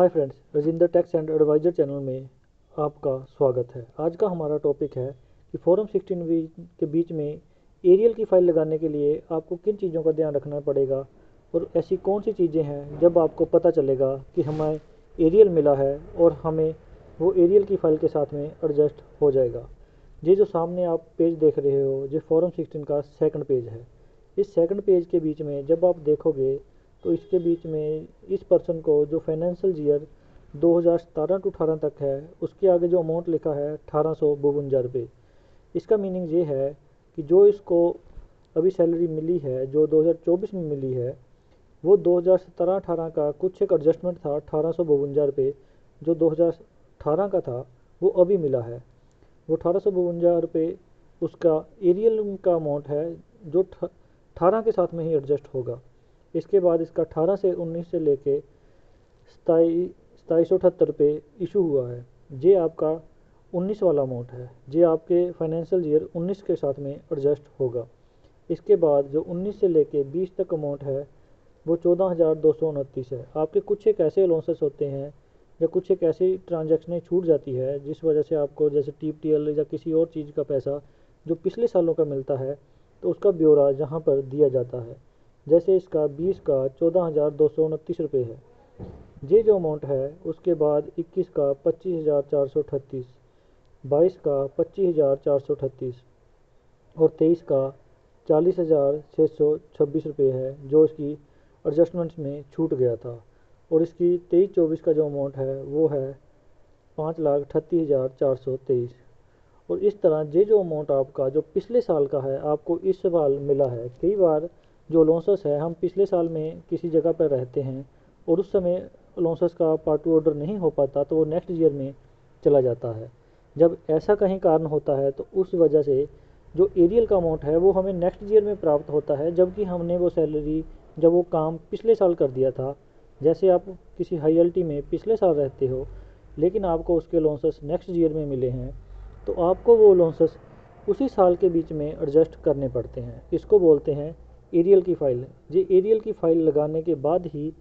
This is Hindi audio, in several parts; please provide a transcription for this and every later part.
Hi friends, Rajinder tax and advisor channel में आपका स्वागत है। आज का हमारा टॉपिक है कि फॉर्म 16 के बीच में एरियल की फ़ाइल लगाने के लिए आपको किन चीज़ों का ध्यान रखना पड़ेगा और ऐसी कौन सी चीज़ें हैं जब आपको पता चलेगा कि हमें एरियल मिला है और हमें वो एरियल की फ़ाइल के साथ में एडजस्ट हो जाएगा। ये जो सामने आप पेज देख रहे हो, ये फॉर्म 16 का सेकंड पेज है। इस सेकंड पेज के बीच में जब आप देखोगे तो इसके बीच में इस पर्सन को जो फाइनेंशियल ईयर 2017 टू 18 तक है, उसके आगे जो अमाउंट लिखा है 1852 रुपये। इसका मीनिंग ये है कि जो इसको अभी सैलरी मिली है, जो 2024 में मिली है, वो 2017-18 का कुछ एक एडजस्टमेंट था 1852 रुपये। जो 2018 का था वो अभी मिला है। वो 1852 रुपये उसका एरियल का अमाउंट है जो 18 के साथ में ही एडजस्ट होगा। इसके बाद इसका 18 से 19 से लेके 2778 रुपये इशू हुआ है। ये आपका 19 वाला अमाउंट है, ये आपके फाइनेंशियल ईयर 19 के साथ में एडजस्ट होगा। इसके बाद जो 19 से लेके 20 तक अमाउंट है वो 14,229 है। आपके कुछ एक ऐसे अलाउंसेस होते हैं या कुछ एक ऐसी ट्रांजैक्शनें छूट जाती है जिस वजह से आपको जैसे TPL या किसी और चीज़ का पैसा जो पिछले सालों का मिलता है तो उसका ब्यौरा यहाँ पर दिया जाता है। जैसे इसका 20 का 14,229 रुपये है। ये जो अमाउंट है उसके बाद 21 का 25,438, 22 का 25,438 और 23 का 40,626 रुपये है जो इसकी एडजस्टमेंट्स में छूट गया था। और इसकी 23-24 का जो अमाउंट है वो है 5,38,423। और इस तरह ये जो अमाउंट आपका जो पिछले साल का है आपको इस साल मिला है। कई बार जो अलाउंसेस है, हम पिछले साल में किसी जगह पर रहते हैं और उस समय अलाउंसेस का पार्ट टू ऑर्डर नहीं हो पाता तो वो नेक्स्ट ईयर में चला जाता है। जब ऐसा कहीं कारण होता है तो उस वजह से जो एरियल का अमाउंट है वो हमें नेक्स्ट ईयर में प्राप्त होता है, जबकि हमने वो सैलरी जब वो काम पिछले साल कर दिया था। जैसे आप किसी हाईएलटी में पिछले साल रहते हो लेकिन आपको उसके अलाउंसेस नेक्स्ट ईयर में मिले हैं तो आपको वो अलाउंसेस उसी साल के बीच में एडजस्ट करने पड़ते हैं। इसको बोलते हैं एरियल की फ़ाइल। ये एरियल की फ़ाइल लगाने के बाद ही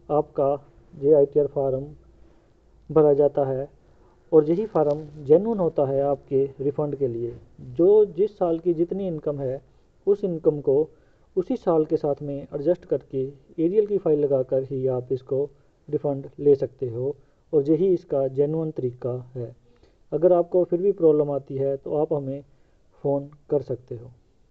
आपका ये ITR फार्म भरा जाता है और यही फार्म जेन्युइन होता है आपके रिफ़ंड के लिए। जो जिस साल की जितनी इनकम है उस इनकम को उसी साल के साथ में एडजस्ट करके एरियल की फ़ाइल लगाकर ही आप इसको रिफ़ंड ले सकते हो और यही इसका जेन्युइन तरीका है। अगर आपको फिर भी प्रॉब्लम आती है तो आप हमें फ़ोन कर सकते हो।